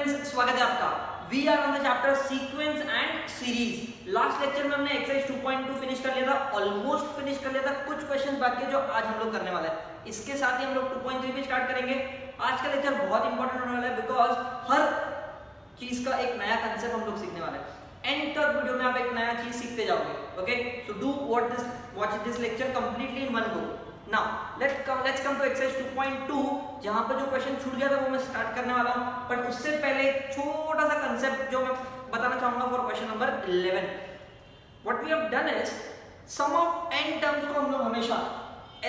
Friends, स्वागत है आपका। We are on the chapter sequence and series. Last lecture में हमने एक्सरसाइज 2.2 फिनिश कर लिया था, ऑलमोस्ट फिनिश कर लिया था। कुछ क्वेश्चंस बाकी है जो आज हम लोग करने वाले हैं। इसके साथ ही हम लोग 2.3 भी स्टार्ट करेंगे। आज का लेक्चर बहुत इंपॉर्टेंट होने वाला है बिकॉज हर चीज का एक नया कंसेप्ट हम लोग सीखने वाले हैं। एंड तक वीडियो में आप एक नया चीज सीखते जाओगे। Okay, so do watch this lecture completely in one go. Now let's come to exercise 2.2 जहां पर जो क्वेश्चन छूट गया था वो मैं स्टार्ट करने वाला हूं। पर उससे पहले एक छोटा सा कंसेप्ट जो मैं बताना चाहूंगा for question number 11। What we have done is sum of n terms को हम लोग हमेशा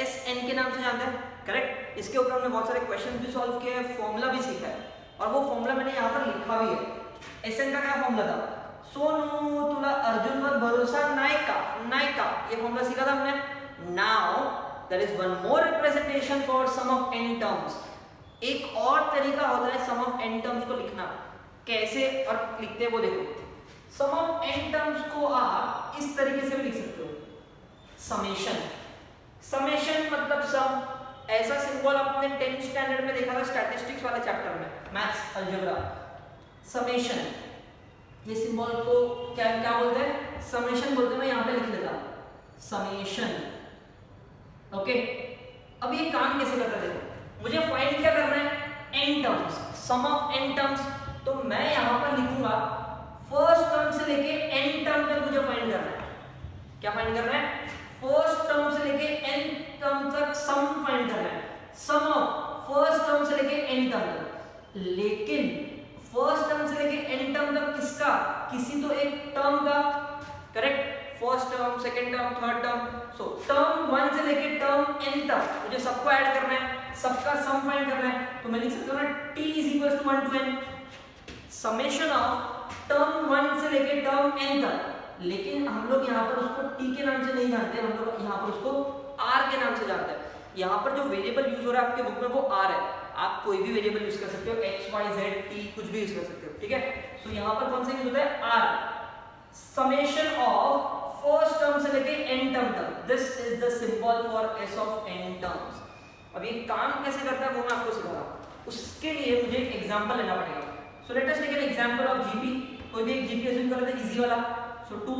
Sn के नाम से जानते हैं, करेक्ट। इसके ऊपर हमने बहुत सारे क्वेश्चन भी सॉल्व किए हैं, फॉर्मूला भी सीखा है और वो फॉर्मूला मैंने यहाँ पर लिखा भी है। Sn का क्या फॉर्मूला था? सोनू तुला अर्जुनवर भरोसा नाही का, ये फॉर्मूला सीखा था हमने। Now there is one more representation for sum of n terms। एक और तरीका होता है sum of n terms को लिखना। कैसे और लिखते हैं वो देखो। sum of n terms को आप इस तरीके से भी लिख सकते हो, समेशन। समेशन मतलब सम। ऐसा सिंबल आपने 10th स्टैंडर्ड में देखा था स्टैटिस्टिक्स वाले चैप्टर में, मैथ्स अलजेब्रा। समेशन, ये सिंबल को क्या बोलते हैं? समेशन बोलते हैं। मैं यहाँ पे लिख लेता हूँ समेशन। ओके, अब ये काम कैसे करता है देखो। मुझे फाइंड क्या करना है? n terms, sum of n terms. तो मैं यहां पर लिखूंगा फर्स्ट टर्म से लेके n टर्म तक मुझे फाइंड करना है। क्या फाइंड करना है? फर्स्ट टर्म से लेके n टर्म तक सम फाइंड करना है। सम ऑफ फर्स्ट टर्म से लेके n टर्म तक। लेकिन फर्स्ट टर्म से लेके n टर्म तक किसका? किसी तो एक टर्म का, correct. First term, second term, third term. So term 1 से लेके टर्म n तक मुझे सबको ऐड करना है, सबका सम फाइंड करना है। तो मैं लिख सकता हूं ना t = 1 to n summation of term 1 से लेके टर्म n तक। लेकिन हम लोग यहाँ पर उसको t के नाम से नहीं जानते, हम लोग यहाँ पर उसको r के नाम से जानते हैं। यहाँ पर जो वेरिएबल यूज हो रहा है आपके बुक में वो r है। आप कोई भी वेरिएबल यूज कर सकते हो, x y z t कुछ भी यूज कर सकते हो, ठीक है। सो यहाँ पर कौन सा यूज होता है? r। Summation of first term से लेके n टर्म तक, this is the symbol for s of n terms. अब ये काम कैसे करता है वो मैं आपको सिखा रहा हूं। उसके लिए मुझे एक एग्जांपल लेना पड़ेगा। So let us take an example of GP. कोई भी एक जीपी अज्यूम कर लेते हैं, इजी वाला। सो 2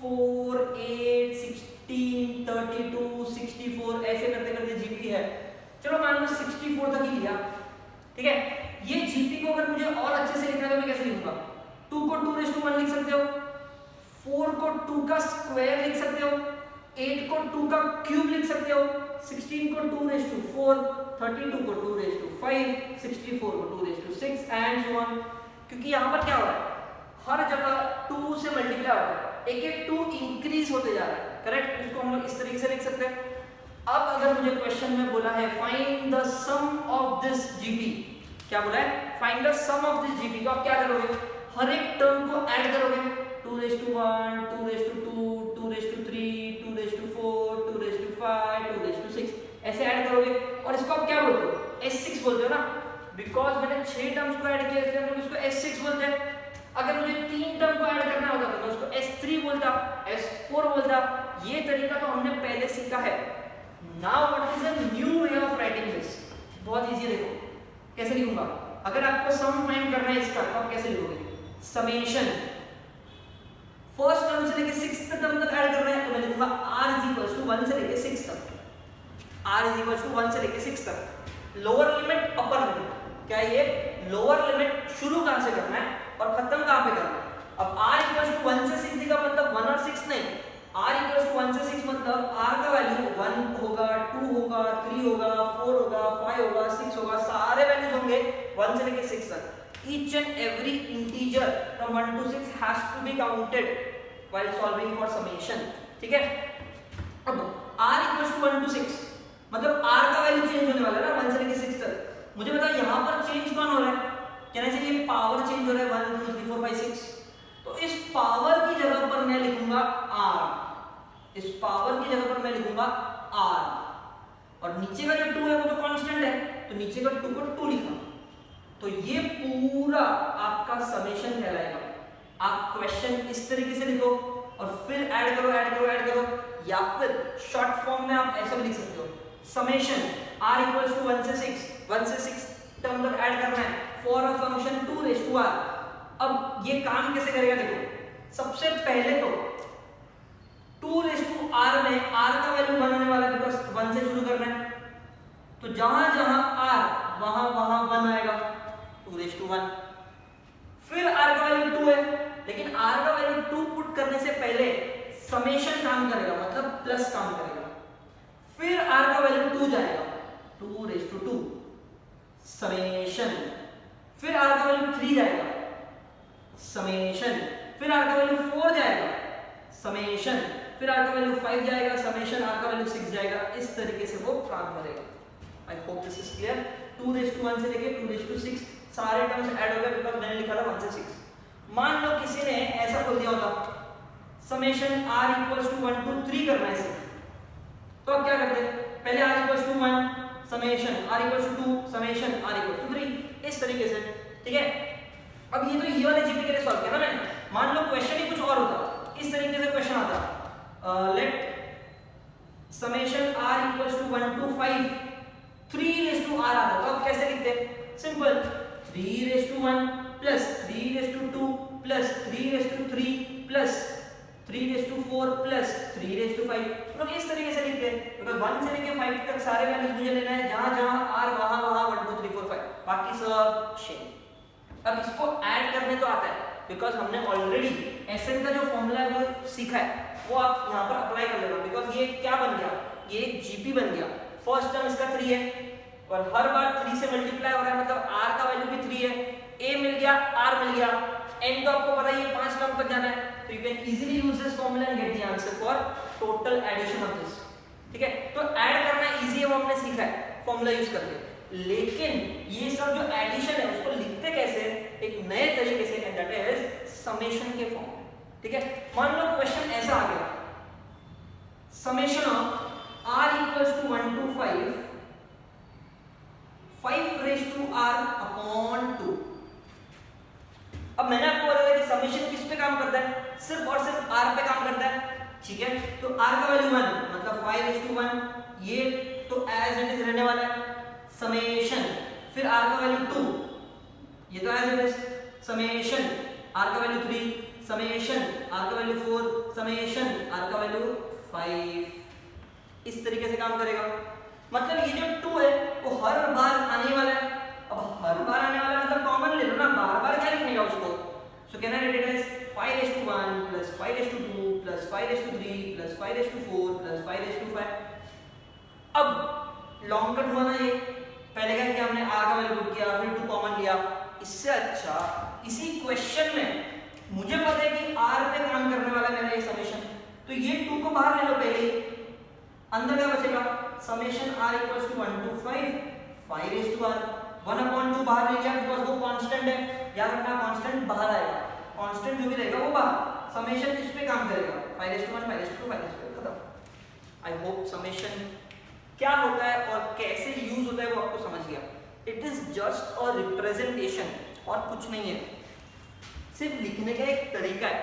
4 8 16 32 64 ऐसे करते करते जीपी है। चलो मान लो 64 तक ही लिया, ठीक है। ये जीपी को अगर मुझे और अच्छे से लिखना है तो मैं कैसे लिखूंगा? 2 को 2 1 लिख सकते हो, 4 को 2 का स्क्वायर लिख सकते हो, 8 को 2 का क्यूब लिख सकते हो, 16 को 2 4, 32 को 2 5, 64 को 2 6 एंड सो ऑन। क्योंकि यहाँ पर क्या हो रहा है? हर जगह 2 से मल्टीप्लाई हो रहा है, एक 2 इंक्रीज होते जा रहा है, करेक्ट। उसको हम लोग इस तरीके से लिख सकते हैं। अब अगर मुझे क्वेश्चन में बोला है find the sum of this GP, क्या बोला है? Find the sum of this GP. तो आप क्या करोगे? हर एक टर्म को ऐड करोगे। 2 1 2 2 2 3 2 4 2 5 2 6 ऐसे ऐड करोगे। और इसको आप क्या बोलते हो? S6 बोलते हो ना, बिकॉज मैंने 6 टर्म्स को ऐड किया इसलिए हम लोग इसको S6 बोलते हैं। अगर मुझे 3 टर्म को ऐड करना होता तो मैं उसको S3 बोलता, S4 बोलता। ये तरीका तो हमने पहले सीखा है। Now what is a new way of writing this? बहुत इजी है, देखो कैसे लिखूंगा। अगर आपको सम फाइंड करना है इसका तो आप कैसे लिखोगे? समेशन फर्स्ट टर्म से लेके 6th टर्म तक ऐड करना है तो मैं लिखूंगा r = 1 से लेके 6 तक। r = 1 से लेके 6 तक। लोअर लिमिट, अपर लिमिट, क्या ये लोअर लिमिट शुरू कहां से करना है और खत्म कहां पे करना है? अब r = 1 से 6 का मतलब 1 और 6 नहीं, r = 1 से 6 मतलब r का वैल्यू 1 होगा, 2 होगा, 3 होगा, 4 होगा, 5 होगा, 6 होगा, सारे वैल्यूज होंगे 1 से लेके 6 तक। Each and every integer from 1 to 6 has to be counted while solving for summation, ठीक है। अब r = 1 to 6 मतलब r का वैल्यू चेंज होने वाला है ना 1 से लेके 6 तक। मुझे बताओ यहाँ पर चेंज कौन हो रहा है? कहना चाहिए पावर चेंज हो रहा है 1 2 3 4 5 6। तो इस पावर की जगह पर मैं लिखूंगा r, इस पावर की जगह पर मैं लिखूंगा r। और नीचे का जो 2 है वो तो कांस्टेंट है, तो नीचे का 2 को 2 लिखा। तो ये पूरा आपका समेशन कहलाएगा। आप क्वेश्चन इस तरीके से लिखो और फिर ऐड करो, या फिर शॉर्ट फॉर्म में आप ऐसा भी लिख सकते हो। समेशन r = 1 से 6 टर्म तक ऐड करना है फॉर अ फंक्शन 2 2r। अब ये काम कैसे करेगा देखो, सबसे पहले तो 2r में r का वैल्यू 1 होने वाला है, बिकॉज 1 से शुरू करना है, तो जहां जहां r वहां वहां 1 आएगा, 2 1। फिर r का वैल्यू 2 है, लेकिन r का वैल्यू 2 पुट करने से पहले समेशन काम करेगा, मतलब प्लस काम करेगा। फिर r का वैल्यू 2 जाएगा, 2 समेशन। फिर r का वैल्यू 3 जाएगा, समेशन। फिर r का वैल्यू 4 जाएगा, समेशन। फिर r का वैल्यू 5 जाएगा, समेशन। r का वैल्यू 6 जाएगा। इस तरीके से वो काम करेगा। I hope this is clear. 2 से लेके 2 सारे टर्म्स ऐड हो गए, बिकॉज मैंने लिखा था 1 से 6। मान लो किसी ने ऐसा खोल दिया होता, summation r equals to 1 to 3 करना है सिर्फ, तो अब क्या करते हैं, पहले r equals to 1 summation, r equals to 2 summation, r equals to 3, इस तरीके से। ठीक है, अब ये तो ये वाले जीपी के लिए सॉल्व किया ना मैंने। मान लो क्वेश्चन ही कुछ और होता, इस तरीके से क्वेश्चन आता, let summation r equals to 1 to 5 3 r आता, तो अब कैसे लिखते हैं, simple 3 plus 3 plus 3 plus 3 plus 3 लोग इस तरीके से लिखते हैं, बिकॉज़ 1 से लेके 5 तक सारे वैल्यूज मुझे लेना है, जहां जहां r वहां वहां 1 2 3 4 5, बाकी सब शेम। अब इसको ऐड करने तो आता है, बिकॉज़ हमने ऑलरेडी Sn का जो फॉर्मूला है वो सीखा है, वो आप यहां पर अप्लाई कर लेना, बिकॉज़ ये क्या बन गया, ये एक जीपी बन गया। फर्स्ट टर्म इसका 3 है और हर बार 3 से मल्टीप्लाई हो रहा है, मतलब r का वैल्यू भी 3 है, a मिल गया, r मिल गया, n तो आपको पता ही है 5 टर्म तक जाना है, तो you can easily use this formula and get the answer for total addition of this. ठीक है, तो ऐड करना इजी है, वो हमने सीखा है फॉर्मूला यूज करके, लेकिन ये सब जो एडिशन है उसको लिखते कैसे, एक नए तरीके से, एंड दैट इज समेशन के फॉर्म में। ठीक है, मान लो क्वेश्चन ऐसा आ गया, summation of r equals to 1 to 5 raised to r upon 2। अब मैंने आपको बताया कि समेशन किस पे काम करता है, सिर्फ और सिर्फ r पे काम करता है। ठीक है, तो r का वैल्यू 1 मतलब 5 raised to 1, ये तो एज इट इज रहने वाला है, समेशन। फिर r का वैल्यू 2, ये तो as it is, summation. r का वैल्यू 3 समेशन, r का वैल्यू 4 समेशन, r का वैल्यू 5, इस तरीके से काम करेगा। मतलब ये जो 2 है वो हर बार आने वाला है। अब हर बार आने वाला है मतलब कॉमन ले लो ना, बार बार क्या लिखने का उसको, so can I write it as 5 raised to 1 plus 5 raised to 2 plus 5 raised to 3 plus 5 raised to 4 plus 5 raised to 5। अब लॉन्ग कट हुआ ना ये, पहले क्या किया हमने, r का वैल्यू पुट किया, फिर 2 कॉमन लिया। इससे अच्छा इसी क्वेश्चन में मुझे पता है कि r पे काम करने वाला है मेरा ये समेशन, तो ये 2 को बाहर ले लो पहले ही, अंदर क्या बचेगा, summation r equals to 1 to 5 raised to r, 1 upon 2 बाहर ले लिया, बिकॉज़ वो कांस्टेंट है, याद रखना कांस्टेंट बाहर आएगा, कांस्टेंट जो भी रहेगा वो बाहर, समेशन इस पे काम करेगा, 5 raised to 1 5 raised to 2 5 raised to 2, खत्म। आई होप समेशन क्या होता है और कैसे यूज होता है वो आपको समझ गया। It is just a representation और कुछ नहीं है, सिर्फ लिखने का एक तरीका है।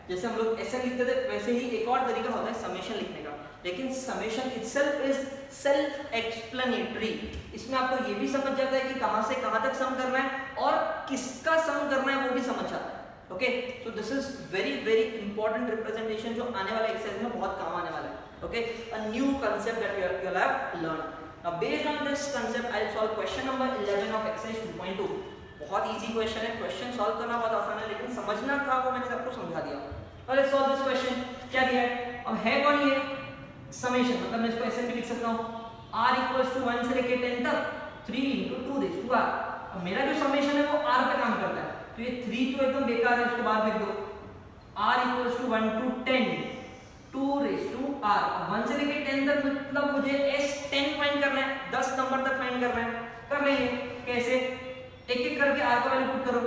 जैसे हम लोग ऐसे लिखते थे वैसे ही एक और तरीका होता है समेशन लिखने का, लेकिन summation itself is self explanatory. इसमें आपको ये भी समझ जाता है कि कहां से कहां तक सम करना है और किसका सम करना है वो भी समझ आता है। Okay, so this is very very important representation जो आने वाले एक्सरसाइज में बहुत काम आने वाला है। Okay, a new concept that you will have learn. Now based on this concept I will solve question number 11 of exercise 2.2। बहुत इजी क्वेश्चन है, क्वेश्चन सॉल्व करना बहुत आसान है, लेकिन समझना था वो मैंने आपको समझा दिया। Let's solve this question. क्या दिया है, अब है कौन ये समेशन, मतलब मैं इसको ऐसे भी लिख सकता हूं, r इक्वल्स टू 1 से लेके 10 तक 3 into 2 raised to r। अब मेरा जो समेशन है वो r पे काम करता है, तो ये 3 तो एकदम बेकार है, इसको बाहर फेंक दो। r equals to 1 to 10 2 raised to r। अब 1 से लेके 10 तक मतलब मुझे s10 फाइंड करना है, 10 नंबर तक फाइंड करना है। कर लेंगे कैसे, एक एक करके r का वैल्यू पुट करो,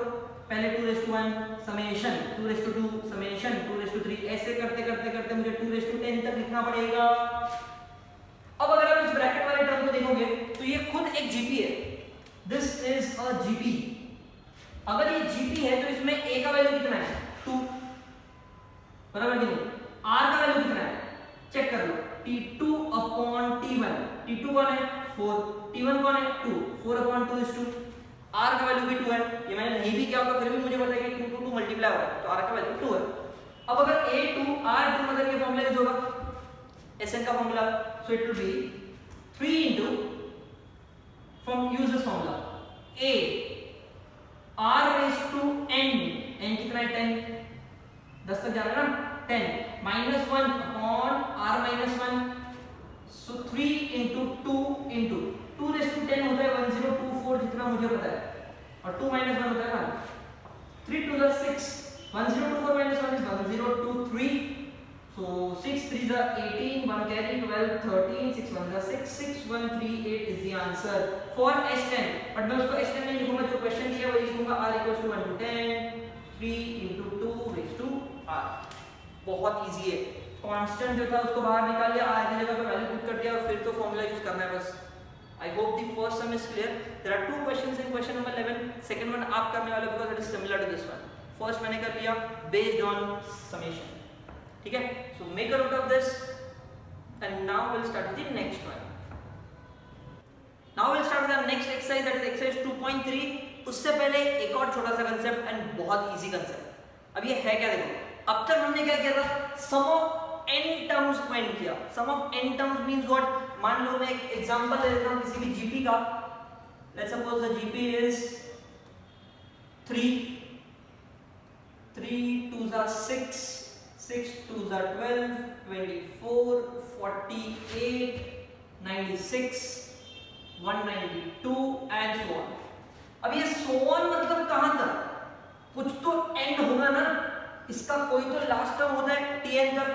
पहले 2 raised to 1 summation, 2 raised to 2 summation, 2 raised to 3, ऐसे करते करते करते मुझे 2 raised to 10 तक लिखना पड़ेगा। अब अगर आप इस ब्रैकेट वाले टर्म को देखोगे तो ये खुद एक जीपी है, दिस इज अ जीपी। अगर ये जीपी है तो इसमें a का वैल्यू कितना है, 2, बराबर कि नहीं, r का वैल्यू कितना है, चेक कर लो, t2 upon t1, t2 कौन है 4, t1 कौन है 2, 4 upon 2 is 2, r का वैल्यू भी 2 है, ये मैंने नहीं भी किया होगा फिर भी मुझे पता है कि 2 2 मल्टीप्लाई हो रहा है, तो r का वैल्यू 2 है। अब अगर a2 r2 मतलब ये फॉर्मूला यूज होगा Sn का formula, so it will be 3 into from use this formula a r raised to n कितना है 10, 10 तक जा रहा है ना, 10 minus 1 upon r minus 1, so 3 into 2 raised to 10 होता है 1024 जितना मुझे पता है, और 2 minus 1 होता है ना 3 to the 6, 1024 minus 1 is 1023, so 6 3 is 18, 1 carry 12 13, 6 1 is 6, 6138 is the answer for S10। But मैं उसको S10 नहीं लिखूंगा, जो क्वेश्चन दिया है वही लिखूंगा, r equals to 1 to 10 3 into 2 raised to r। बहुत इजी है, कांस्टेंट जो था उसको बाहर निकाल लिया, r की जगह पे वैल्यू पुट कर दिया और फिर तो फॉर्मूला यूज करना है बस। I hope the first sum is clear. There are two questions in question number 11. Second one आप करने वाले because it is similar to this one. First मैंने कर लिया based on summation. ठीक है? So make a note of this and now we'll start with the next one. Now we'll start with our next exercise, that is exercise 2.3. उससे पहले एक और छोटा सा concept and बहुत easy concept. अब ये है क्या देखो, अब तक हमने क्या किया था, sum of n terms find किया। sum of n terms means what? मान लो मैं एक एग्जांपल ले लेता हूं किसी भी जीपी का, let's suppose the GP is 3 2 6 6 2 12 24 48 96 192 and so on. अब ये सो ऑन मतलब कहां तक, कुछ तो एंड होगा ना, इसका कोई तो लास्ट टर्म होता है tn तक,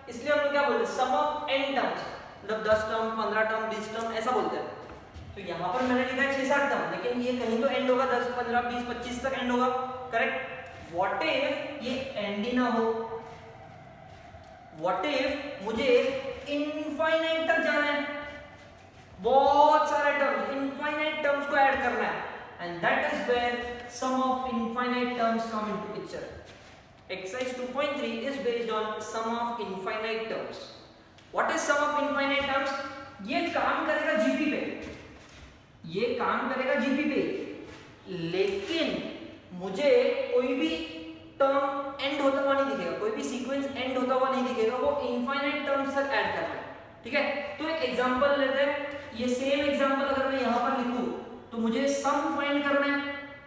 इसलिए हम लोग क्या बोलते हैं सम ऑफ n टर्म्स, मतलब 10 टर्म 15 टर्म 20 टर्म ऐसा बोलते हैं। तो यहाँ पर मैंने लिखा है 6-7 टर्म, लेकिन ये कहीं तो एंड होगा 10 15 20 25 तक एंड होगा, करेक्ट। व्हाट इफ ये एंड ही ना हो, व्हाट इफ मुझे इनफाइनाइट तक जाना है, बहुत सारे टर्म्स इनफाइनाइट टर्म्स को ऐड करना है, and that is where sum of infinite terms come into picture. Exercise 2.3 is based on sum of infinite terms. What is sum of infinite terms? ये काम करेगा जीपी पे, ये काम करेगा जीपी पे, लेकिन मुझे कोई भी टर्म एंड होता हुआ नहीं दिखेगा, कोई भी सीक्वेंस एंड होता हुआ नहीं दिखेगा, वो इनफाइनाइट टर्म्स तक ऐड करना है। ठीक है, तो एक एग्जांपल लेते हैं, ये सेम एग्जांपल अगर मैं यहाँ पर लिखूं तो मुझे सम फाइंड करना है,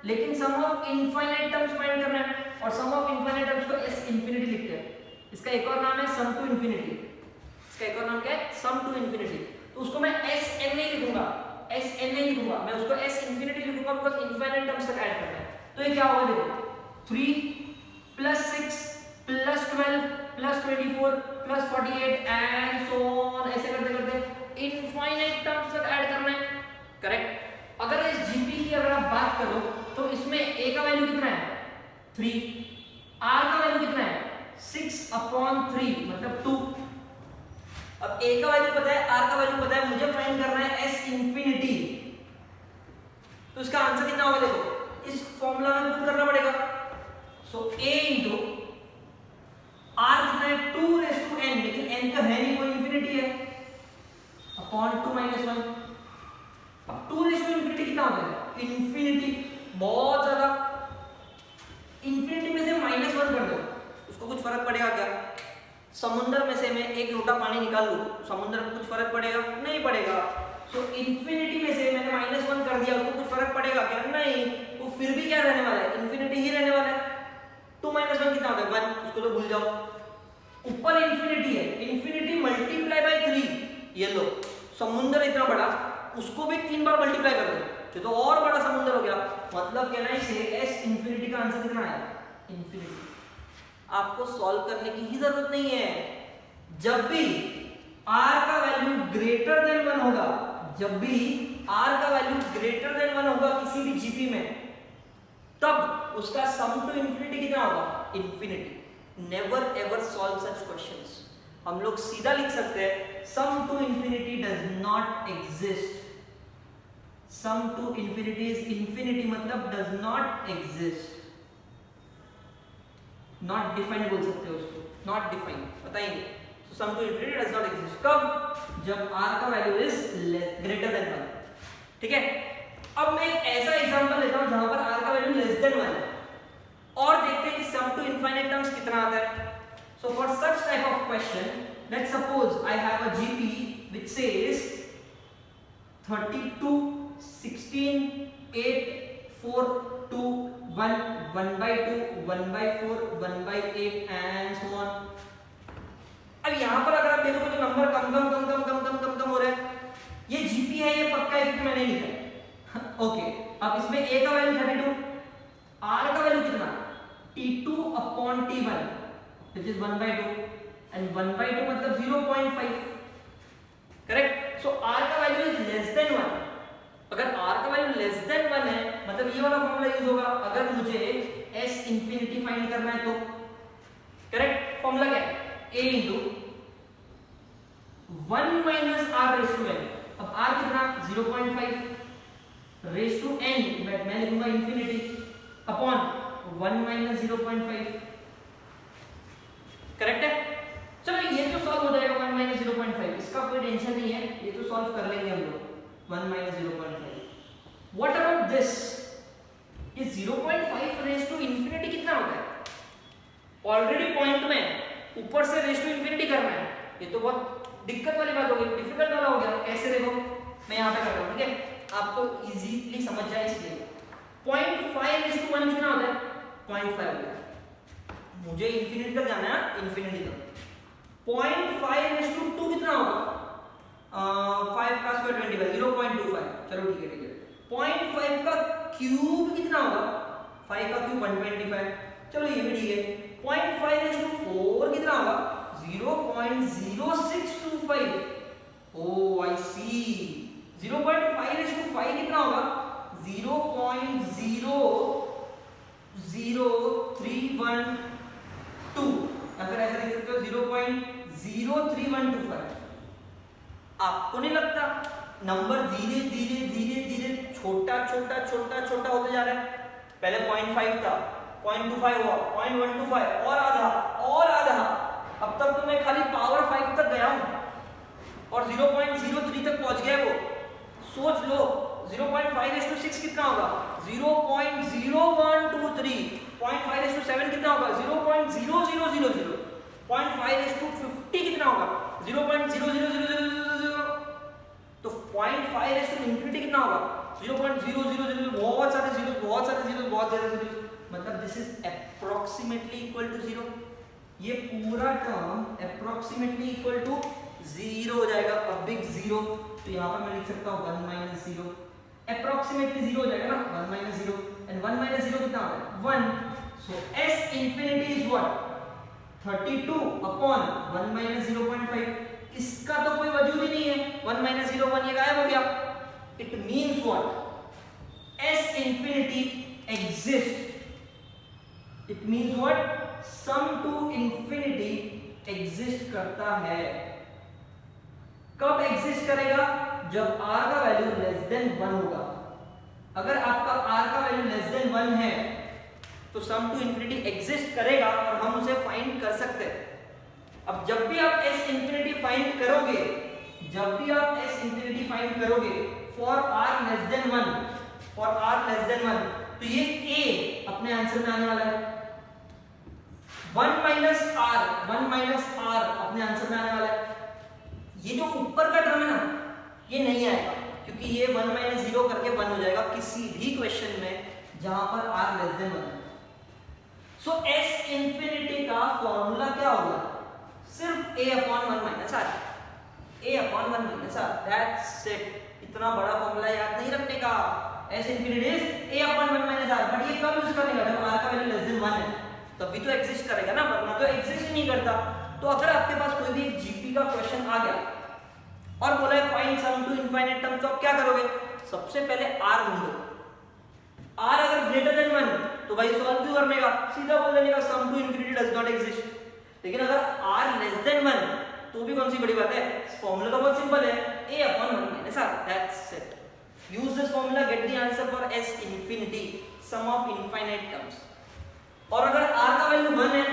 लेकिन सम ऑफ इनफाइनाइट टर्म्स फाइंड करना है, और सम ऑफ इनफाइनाइट टर्म्स को s इंफिनिटी लिखते हैं। इसका एक और नाम है सम टू इनफिनिटी, इसका एक और नाम क्या है, सम टू इनफिनिटी। तो उसको मैं sn नहीं लिखूंगा, sn नहीं लिखूंगा, मैं उसको s इंफिनिटी लिखूंगा बिकॉज़ इनफाइनाइट टर्म्स तक ऐड करना है। तो ये क्या होगा देखो, 3 + 6 + 12 + 24 + 48 एंड सो ऑन, ऐसे करते करते इनफाइनाइट टर्म्स तक ऐड करना है, करेक्ट। अगर इस जीपी की अगर आप बात करो तो इसमें a का वैल्यू कितना है 3, r का वैल्यू कितना है 6/3 मतलब 2। अब a का वैल्यू पता है, r का वैल्यू पता है, मुझे फाइंड करना है s इंफिनिटी। तो इसका आंसर कितना होगा देखो, इस फॉर्मूला में पुट करना पड़ेगा। सो a into r कितना है 2n, लेकिन n तो है नहीं, वो इंफिनिटी है, अपॉन 2 - 1। अब 2n कितना होता है इंफिनिटी, बहुत ज्यादा, इंफिनिटी में से -1 कर दो, उसको कुछ फर्क पड़ेगा क्या? समुद्र में से मैं एक लोटा पानी निकाल लूं, समुद्र में कुछ फर्क पड़ेगा? नहीं पड़ेगा। सो इंफिनिटी में से मैंने -1 कर दिया, उसको कुछ फर्क पड़ेगा क्या? नहीं, वो फिर भी क्या रहने वाला है, इंफिनिटी ही रहने वाला है। 2 - 1 कितना होता है 1, उसको तो भूल जाओ। ऊपर इंफिनिटी है, इंफिनिटी मल्टीप्लाई बाय 3, ये लो समुद्र इतना बड़ा, उसको भी 3 बार मल्टीप्लाई कर दो, ये तो और बड़ा समुद्र हो गया। मतलब कहना इसे s इंफिनिटी का आंसर कितना आया, इंफिनिटी। आपको सॉल्व करने की ही जरूरत नहीं है। जब भी r का वैल्यू ग्रेटर देन 1 होगा, जब भी r का वैल्यू ग्रेटर देन 1 होगा किसी भी जीपी में, तब उसका सम टू इंफिनिटी कितना होगा, infinity. Never ever solve such questions. हम लोग सीधा लिख सकते हैं sum to infinity does not exist. Sum to infinity is infinity मतलब does not exist, not defined बोल सकते हो उसको, नॉट डिफाइंड, बताइए। तो sum to infinity does not exist कब, जब r का वैल्यू इज ग्रेटर देन 1। ठीक है, अब मैं एक ऐसा एग्जांपल लेता हूं जहां पर r का वैल्यू लेस देन 1 है। टर्म्स कितना आता है? So for such type of question, let's suppose I have a GP which says 32, 16, 8, 4, 2, 1, 1 by 2, 1 by 4, 1 by 8 and so on. अब यहाँ पर अगर आप देखो तो नंबर कम हो रहा है, ये GP है, ये पक्का है क्योंकि मैंने लिखा है। ओके, अब इसमें A का वैल्यू 32, R का वैल्यू कितना? T2 upon T1 which is 1 by 2 and 1 by 2 मतलब 0.5, करेक्ट? सो R का वैल्यू इज लेस देन 1। अगर R का वैल्यू लेस देन 1 है मतलब ये वाला फॉर्मूला यूज होगा अगर मुझे S इंफिनिटी फाइंड करना है तो, करेक्ट? फॉर्मूला क्या है? A into 1 minus R raised to n। अब R कितना? 0.5 raised to n मैं लिखूंगा इंफिनिटी अपॉन 1 minus 0.5, करेक्ट है? चलो ये तो सॉल्व हो जाएगा 1 minus 0.5, इसका कोई टेंशन नहीं है, ये तो सॉल्व कर लेंगे हम लोग 1 minus 0.5। What about this? ये 0.5 रेज टू इंफिनिटी कितना होता है? ऑलरेडी पॉइंट में ऊपर से रेज टू इंफिनिटी करना है, ये तो बहुत दिक्कत वाली बात हो गई, डिफिकल्ट वाला हो गया। कैसे? देखो मैं यहाँ पे कर रहा हूँ, ठीक है, आपको इजीली समझ जाए इसलिए। 0.5 रेज टू 1 कितना होता है? 0.5 होता है। मुझे इंफिनिटी तक जाना है, इंफिनिटी तक। 0.5 रेज टू 2 कितना होगा? 5 का स्क्वायर 25, 0.25। चलो ठीक है। 0.5 का क्यूब कितना होगा? 5 का क्यूब 125, चलो ये भी ठीक है। 0.5 रेज टू 4 कितना होगा? 0.0625। ओह आई सी। 0.5 रेज टू 5 कितना होगा? 0.00312, या फिर ऐसा लिख सकते हो 0.03125। आपको नहीं लगता नंबर धीरे धीरे छोटा होते जा रहा है? पहले 0.5 था, 0.25 हुआ, 0.125 और आधा, अब तक तो मैं खाली पावर 5 तक गया हूं और 0.03 तक पहुंच गया वो। सोच लो 0.5/6 कितना होगा? 0.0123। 0.5/7 कितना होगा? 0.0000। 0.5/50 कितना होगा? 0.00000। तो 0.5/infinity कितना होगा? 0.000। बहुत सारे जीरो, बहुत ज्यादा जीरो। मतलब this is approximately equal to 0। ये पूरा टर्म अप्रोक्सीमेटली इक्वल टू 0 हो जाएगा, अ बिग 0। तो यहाँ पर मैं लिख सकता हूँ 1 minus 0, अप्रोक्सीमेटली 0 हो जाएगा ना, 1 minus 0, एंड 1 minus 0 कितना होता है? 1। सो S infinity is what? 32 upon 1 minus 0.5। इसका तो कोई वजूद ही नहीं है, 1 minus 0.1 ये गायब हो गया। It means what? S infinity exists। It means what? Sum to infinity exist करता है। कब एग्जिस्ट करेगा? जब r का वैल्यू लेस देन 1 होगा। अगर आपका r का वैल्यू लेस देन 1 है तो सम टू इंफिनिटी एग्जिस्ट करेगा और हम उसे फाइंड कर सकते हैं। अब जब भी आप s इंफिनिटी फाइंड करोगे फॉर r लेस देन 1, तो ये a अपने आंसर में आने वाला है। 1 minus r अपने आंसर में आने वाला है। ये जो ऊपर का टर्म है ना, ये नहीं आएगा क्योंकि ये 1 minus 0 करके 1 हो जाएगा किसी भी क्वेश्चन में जहां पर r लेस देन 1 है। सो s इंफिनिटी का फॉर्मूला क्या होगा? सिर्फ a upon 1 minus r। That's it. इतना बड़ा फॉर्मूला याद नहीं रखने का। s infinity is a upon 1 minus r। But ये कब यूज करने का? जब r का वैल्यू लेस देन 1 है, तभी तो एग्जिस्ट करेगा ना, वरना तो एग्जिस्ट नहीं करता। तो अगर आपके पास कोई भी एक जीपी का क्वेश्चन आ गया और बोला है find sum to infinite terms, तो आप क्या करोगे? सबसे पहले r ढूंढो। r अगर ग्रेटर देन 1 तो भाई सॉल्व क्यों करने का, सीधा बोल देने का sum to infinity does not exist. लेकिन अगर r लेस देन 1 तो भी कौन सी बड़ी बात है? फॉर्मूला तो बहुत सिंपल है, a upon 1 minus r। That's it. Use this formula, get the answer for s infinity, sum of infinite terms. और अगर r का वैल्यू 1 है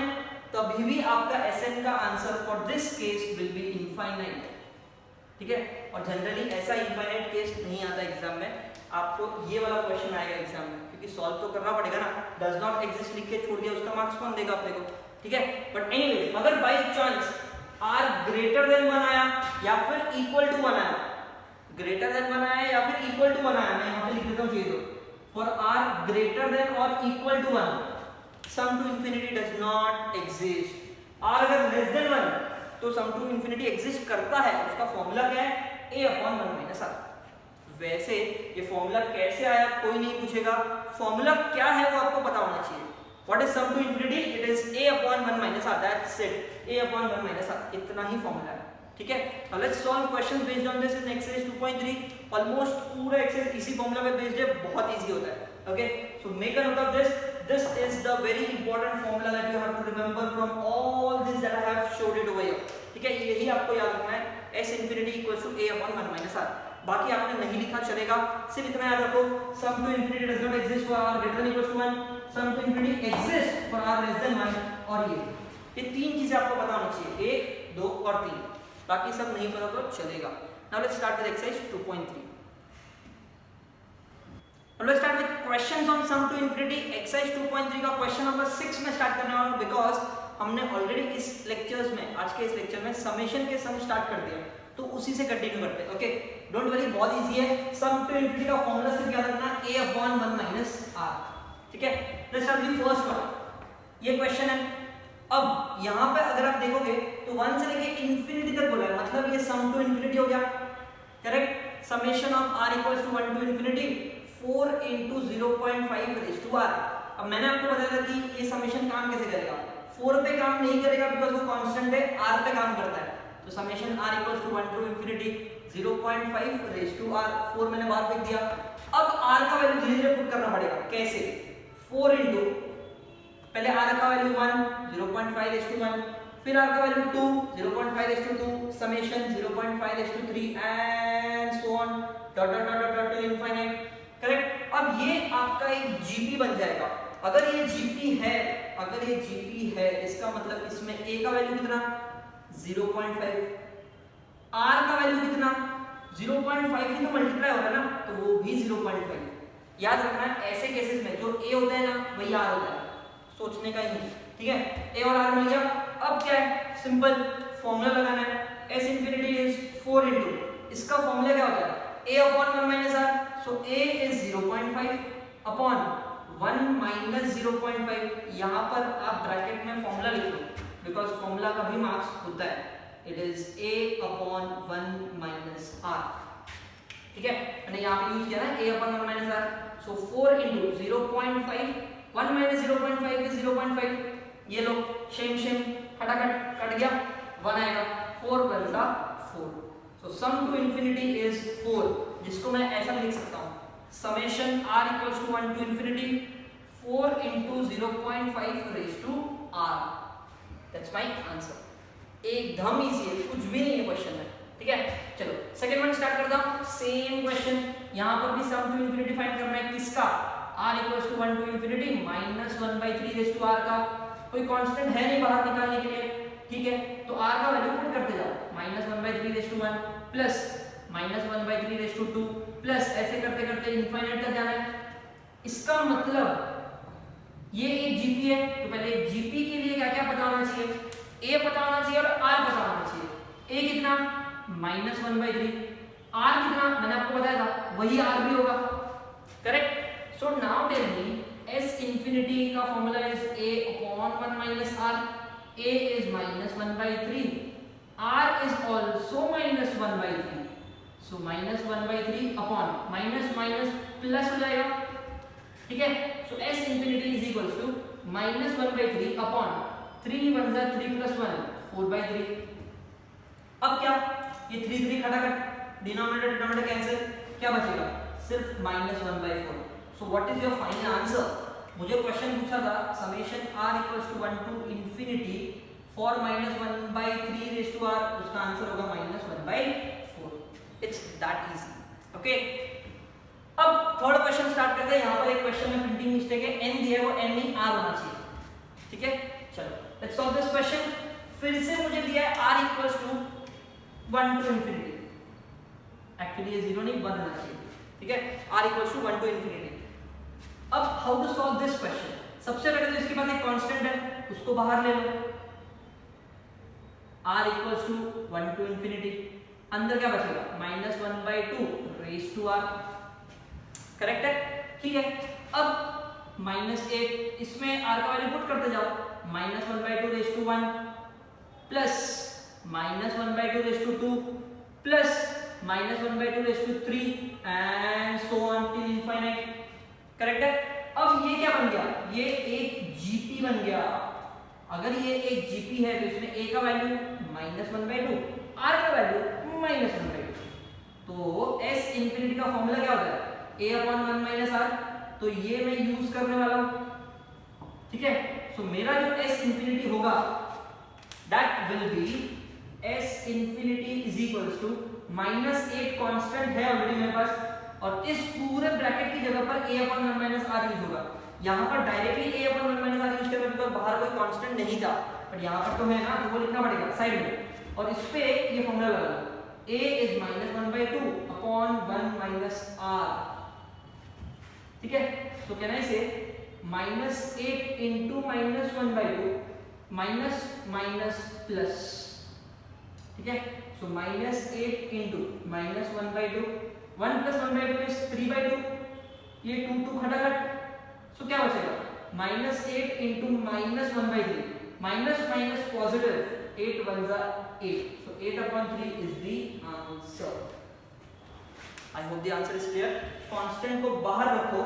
तभी भी आपका Sn का answer for this case will be infinite. ठीक है, और जनरली ऐसा इनफाइनाइट केस नहीं आता एग्जाम में। आपको ये वाला क्वेश्चन आएगा एग्जाम में, क्योंकि सॉल्व तो करना पड़ेगा ना। डज नॉट एग्जिस्ट लिख के छोड़ दिया, उसका मार्क्स कौन देगा अपने को? ठीक है। बट एनीवेज अगर by chance r greater then 1 आया या फिर इक्वल टू 1 आया, ग्रेटर देन 1 आया या फिर इक्वल टू 1 आया, मैं यहां पे लिख देता हूं चाहिए तो फॉर r ग्रेटर देन और equal to 1 sum to infinity does not exist. r अगर लेस देन 1 तो सम टू इंफिनिटी एग्जिस्ट करता है, उसका फॉर्मूला क्या है a/1 - r। वैसे ये फॉर्मूला कैसे आया कोई नहीं पूछेगा, फॉर्मूला क्या है वो आपको पता होना चाहिए। What is sum to infinity? It is a/1 - r, that's it, a/1 - r, इतना ही फॉर्मूला है, ठीक है। Now let's solve questions based on this in exercise 2.3। Almost पूरा एक्सरसाइज इसी फॉर्मूला पे बेस्ड है, बहुत इजी होता है, okay. So make a note of this, this is the very important formula that you have to remember from all this that I have showed it over here, ठीक है। यही आपको याद रखना है, s infinity equals to a/1 - r। बाकी आपने नहीं लिखा चलेगा, सिर्फ इतना याद रखो, sum to infinity does not exist for r greater than equals to 1, sum to infinity exist for r less than 1, और ये तीन चीजें आपको पता होनी चाहिए, 1, 2 और 3। बाकी सब नहीं पता तो चलेगा। Now let's start with exercise 2.3। Now let's start with questions on sum to infinity. Exercise 2.3 का क्वेश्चन नंबर 6 में स्टार्ट करने वाला हूं, बिकॉज़ हमने ऑलरेडी इस लेक्चर्स में, आज के इस लेक्चर में समेशन के सम स्टार्ट कर दिया, तो उसी से कंटिन्यू करते हैं, ओके। डोंट वरी, बहुत इजी है। सम टू इंफिनिटी का फॉर्मूला सिर्फ याद रखना, a/1 - r, ठीक है। Let's start with first one. ये क्वेश्चन है, अब यहां पे अगर आप देखोगे तो 1 से लेके इंफिनिटी तक बोला है, मतलब ये सम टू इंफिनिटी हो गया, correct. Summation of r equals to 1 to infinity 4 * 0.5 r। अब मैंने आपको बताया था कि ये समेशन काम कैसे करेगा, 4 पे काम नहीं करेगा बिकॉज़ वो कांस्टेंट है, r पे काम करता है। तो summation r equals to 1 to infinity 0.5 r, 4 मैंने बाहर फेंक दिया। अब r का वैल्यू धीरे धीरे पुट करना पड़ेगा, कैसे? 4 इंटू पहले r का वैल्यू 1 0.5 फिर r का value 2 0.5 summation 0.5 and so on dot dot dot dot to infinite, correct. अब ये आपका एक जीपी बन जाएगा। अगर ये जीपी है, अगर ये जीपी है, इसका मतलब इसमें a का वैल्यू कितना 0.5, r का वैल्यू कितना 0.5 ही तो मल्टीप्लाई हो रहा है ना, तो वो भी 0.5। याद रखना है ऐसे केसेस में जो a होता है ना वही r होता है, सोचने का ही नहीं, ठीक है। a और r मिल गया। अब क्या है, सिंपल फॉर्मूला लगाना है, s इंफिनिटी इज 4 इंटू, इसका फॉर्मूला क्या होता है a/1 - r, so a is 0.5 upon 1 - 0.5। यहां पर आप ब्रैकेट में फॉर्मूला लिख लो, बिकॉज फॉर्मूला का भी मार्क्स होता है, इट इज a/1 - r, ठीक है। मैंने यहां पे यूज किया ना a/1 - r, so 4 into 0.5, 1 - 0.5 is 0.5, ये लो शेम फटाफट कट गया, 1 आएगा, 4 बचा 4। So sum to infinity is 4, जिसको मैं ऐसा लिख सकता हूं, summation r equals to 1 to infinity 4 into 0.5 r, that's my answer. एकदम इजी है, कुछ भी नहीं है क्वेश्चन में, ठीक है। चलो सेकंड वन स्टार्ट करता हूं, सेम क्वेश्चन, यहां पर भी सम टू इंफिनिटी फाइंड करना है, किसका? r equals to 1 to infinity -1/3 r का। कोई कांस्टेंट है नहीं बाहर निकालने के लिए, ठीक है। तो r का वैल्यू पुट करते जाओ, -1/3 प्लस -1/3 प्लस, ऐसे करते करते इनफाइनाइट तक जाना है। इसका मतलब ये एक जीपी है, तो पहले जीपी के लिए क्या क्या पता होना चाहिए, a पता होना चाहिए और r पता होना चाहिए। a कितना -1/3, r कितना मैंने आपको बताया था, वही r भी होगा, correct. So now tell me, s infinity का formula is a/1 - r, a is -1/3, r is also -1/3, so -1/3 upon minus plus हो जाएगा, ठीक है। So s infinity is equals to -1/3 upon 3 × 1 = 3 + 1 4/3। अब क्या, ये 3 खटाखट, डिनोमिनेटर कैंसिल, क्या बचेगा, सिर्फ -1/4। So what is your final answer? मुझे क्वेश्चन पूछा था summation r equals to 1 to infinity for -1/3 r, उसका आंसर होगा -1/4। It's that easy, okay. अब थर्ड क्वेश्चन स्टार्ट करते हैं। यहां पर एक क्वेश्चन में प्रिंटिंग मिस्टेक है, n दिया है वो n नहीं r होना चाहिए, ठीक है। चलो लेट्स सॉल्व दिस क्वेश्चन। फिर से मुझे दिया है r equals to 1 to infinity, actually ये 0 नहीं 1 होना चाहिए, ठीक है। r equals to 1 to infinity. अब how to solve this question? सबसे पहले तो इसके पास एक कांस्टेंट है उसको बाहर ले लो, r equals to 1 to infinity, अंदर क्या बचेगा -1/2 रेज टू r, करेक्ट है, ठीक है। अब -8 इसमें r का वैल्यू पुट करते जाओ, -1/2 raise to 1 plus -1/2 raise to 2 plus -1/2 raise to 3 and so on till infinite, correct है। अब ये क्या बन गया, ये एक जीपी बन गया। अगर ये एक जीपी है तो इसमें a का वैल्यू -1/2, r का वैल्यू -1/2, तो s इंफिनिटी का फॉर्मूला क्या होता है a/1 - r, तो ये मैं यूज करने वाला हूं, ठीक है। सो मेरा जो s इंफिनिटी होगा that will be s infinity is equals to -8 constant है ऑलरेडी मेरे पास, और इस पूरे ब्रैकेट की जगह पर a/1 - r यूज होगा। यहाँ पर डायरेक्टली a/1 - r यूज करने पर बाहर कोई कांस्टेंट नहीं था, बट यहाँ पर तो है ना, तो वो लिखना पड़ेगा साइड में, और इस पे ये फॉर्मूला लगा लो, a इज -1/2 अपॉन 1 - r, ठीक है। सो कैन आई से -8 into -1/2 माइनस माइनस प्लस, ठीक है। सो -8 into -1/2, 1 + 1/2 इज 3/2, ये 2 2 खटाखट, सो क्या बचेगा -8 into -1/3, माइनस माइनस पॉजिटिव, 8 1 जा 8, सो 8/3 is the answer. I hope the answer is clear. Constant को बाहर रखो,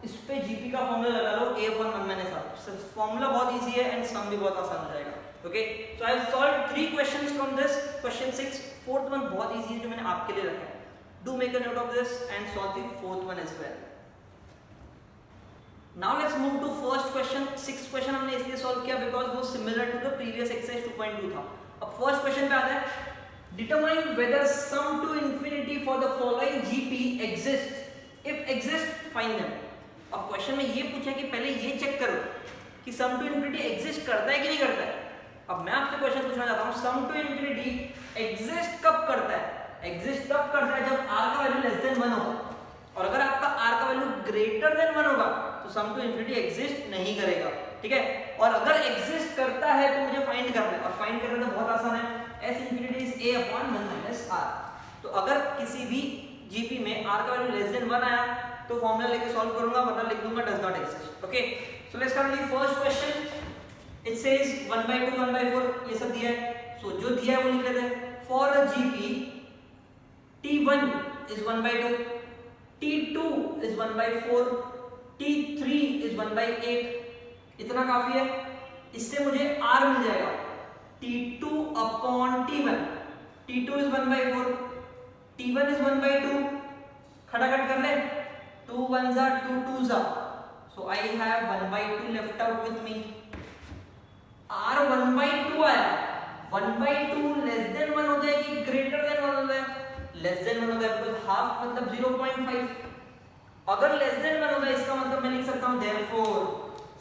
इस पे जीपी का फॉर्मूला लगा लो a/1 - r, फॉर्मूला बहुत इजी है एंड सम भी बहुत आसान हो जाएगा। Okay, so I have solved 3 questions from this question 6, fourth one बहुत इजी है जो मैंने आपके लिए रखा है। Do make a note of this and solve the fourth one as well. Now let's move to first question. 6th question हमने इसलिए सॉल्व किया बिकॉज वो similar to the previous exercise 2.2 था। अब फर्स्ट क्वेश्चन पे आता है, determine whether sum to infinity for the following GP exist, if exist find them. अब क्वेश्चन में ये पूछा कि पहले ये चेक करो कि सम टू इंफिनिटी एग्जिस्ट करता है कि नहीं करता है। अब मैं आपसे क्वेश्चन पूछना चाहता हूं, सम टू इंफिनिटी एग्जिस्ट कब करता है? एग्जिस्ट तब करता है जब r का वैल्यू लेस देन 1 होगा, और अगर आपका r का वैल्यू ग्रेटर देन 1 होगा तो सम टू इंफिनिटी एग्जिस्ट नहीं करेगा, ठीक है। और अगर एग्जिस्ट करता है तो मुझे फाइंड करना है, और फाइंड करना तो बहुत आसान है, s infinity is a/1 - r। तो अगर किसी भी जीपी में r का वैल्यू लेस देन 1 आया तो फॉर्मूला लेके सॉल्व करूंगा, वरना लिख दूंगा does not exist. Okay, so let's start with first question. It says 1/2 1/4 ये सब दिया है, सो जो दिया है वो लिख लेते हैं। For a GP t1 is 1/2, t2 is 1/4, t3 is 1/8, इतना काफी है। इससे मुझे r मिल जाएगा t2/t1, t2 is 1/4, t1 is 1/2, खटाखट कर ले, 2 1 जा 2 2 जा, so I have 1/2 left out with me। r 1/2 आया, 1/2 लेस देन 1 होता है कि ग्रेटर देन 1 होता है? लेस देन 1 होता है, बिकॉज़ हाफ मतलब 0.5। अगर लेस देन 1 होता है इसका मतलब मैं लिख सकता हूं therefore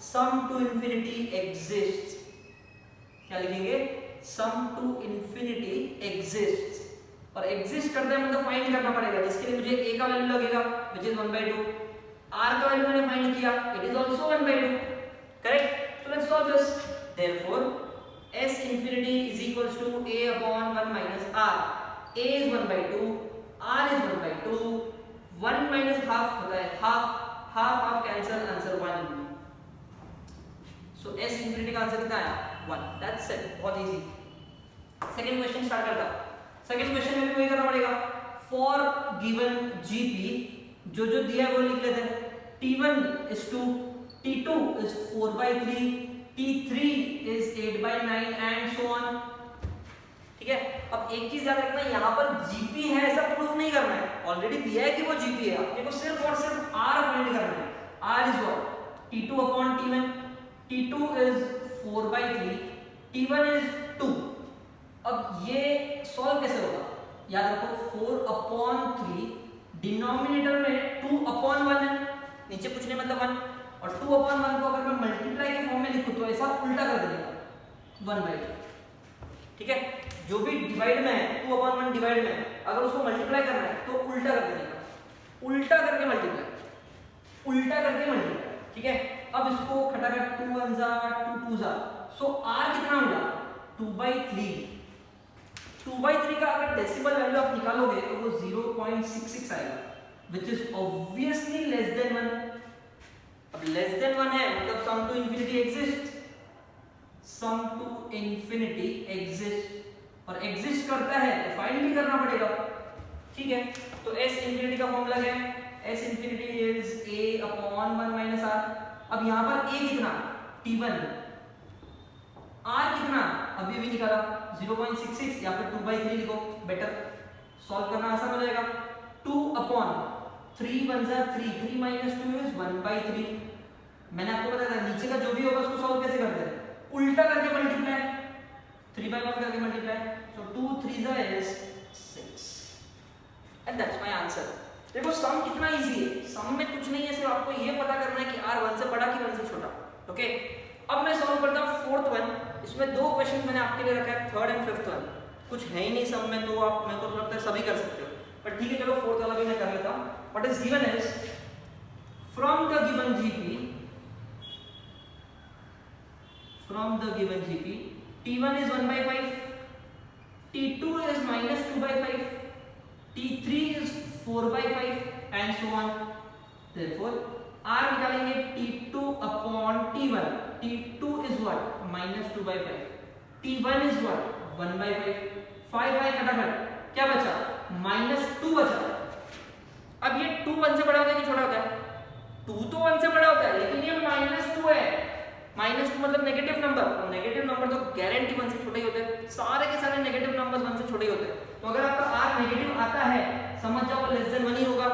sum to infinity exists। क्या लिखेंगे? sum to infinity exists, और एग्जिस्ट करता है मतलब फाइंड करना पड़ेगा, जिसके लिए मुझे a का वैल्यू लगेगा व्हिच इज 1/2, r का वैल्यू मैंने फाइंड किया, it is also 1/2, correct. So let's solve this. Therefore s infinity is equals to a/1 - r, a is 1/2, r is 1/2, 1 minus half होता है half, half half cancel, answer 1। सो s infinity का answer कितना आया? 1। That's it, बहुत easy. Second question start करता हूं। Second question में भी वही करना पड़ेगा। फॉर गिवन जीपी जो जो दिया है वो लिख लेते हैं। t1 is 2, t2 is 4/3, t3 is 8/9 and so on, ठीक है। अब एक चीज याद रखना, यहाँ पर जीपी है ऐसा प्रूफ नहीं करना है, ऑलरेडी दिया है कि वो जीपी है, आपको सिर्फ और सिर्फ r फाइंड करना है। r is what? t2/t1, t2 is 4/3, t1 is 2। अब ये सॉल्व कैसे होगा? याद रखो 4/3 डिनोमिनेटर में 2/1 है, नीचे कुछ नहीं मतलब 1, और 2/1 को अगर मैं मल्टीप्लाई के फॉर्म में लिखूं तो ऐसा उल्टा कर देगा 1/2, ठीक है। जो भी डिवाइड में है 2/1 डिवाइड में है, अगर उसको मल्टीप्लाई करना है तो उल्टा कर देगा, उल्टा करके मल्टीप्लाई, ठीक है। अब इसको खटाखट 2 1 जा 2 2 जा, सो r कितना मिला 2/3। 2/3 का अगर डेसिमल वैल्यू आप निकालोगे तो वो 0.66 आएगा, which is obviously less than 1। अब लेस देन 1 है मतलब sum to infinity exist, sum to infinity exist, और एग्जिस्ट करता है तो फाइंड भी करना पड़ेगा, ठीक है। तो s इंफिनिटी का फॉर्मूला क्या है, s infinity is a/1 - r। अब यहां पर a कितना t1, r कितना अभी भी निकाला 0.66 या फिर 2/3 लिखो, बेटर सॉल्व करना आसान हो जाएगा। 2/3 1 जा 3, 3 - 2 इज 1/3। मैंने आपको बताया था नीचे का जो भी होगा उसको सॉल्व कैसे करते हैं, उल्टा करके मल्टीप्लाई, 3/1 करके मल्टीप्लाई, सो 2 3 जा is 6 and that's my answer. देखो सम कितना इजी है, सम में कुछ नहीं है, सिर्फ आपको ये पता करना है कि r 1 से बड़ा कि 1 से छोटा, ओके। अब मैं सॉल्व करता हूं फोर्थ वन। इसमें दो क्वेश्चन मैंने आपके लिए रखा है, थर्ड एंड फिफ्थ वन। कुछ है ही नहीं सम में, तो आप मेरे को लगता है सभी कर सकते हो, पर ठीक है चलो फोर्थ वाला भी मैं कर लेता हूं। What is given is from the given GP, from the given GP, T1 is 1/5, T2 is -2/5, T3 is 4/5 and so on. Therefore, R निकालेंगे T2/T1. T2 is what? -2/5. T1 is what? 1/5. 5 फटाफट क्या बचा? -2 बचा। अब ये 2 1 से बड़ा होता है कि छोटा होता है? 2 तो 1 से बड़ा होता है, लेकिन ये -2 है। -2 मतलब नेगेटिव नंबर, और नेगेटिव नंबर तो गारंटी 1 से छोटे ही होते हैं, सारे के सारे नेगेटिव नंबर्स 1 से छोटे ही होते हैं। तो अगर आपका r नेगेटिव आता है, समझ जाओ लेस देन 1 ही होगा।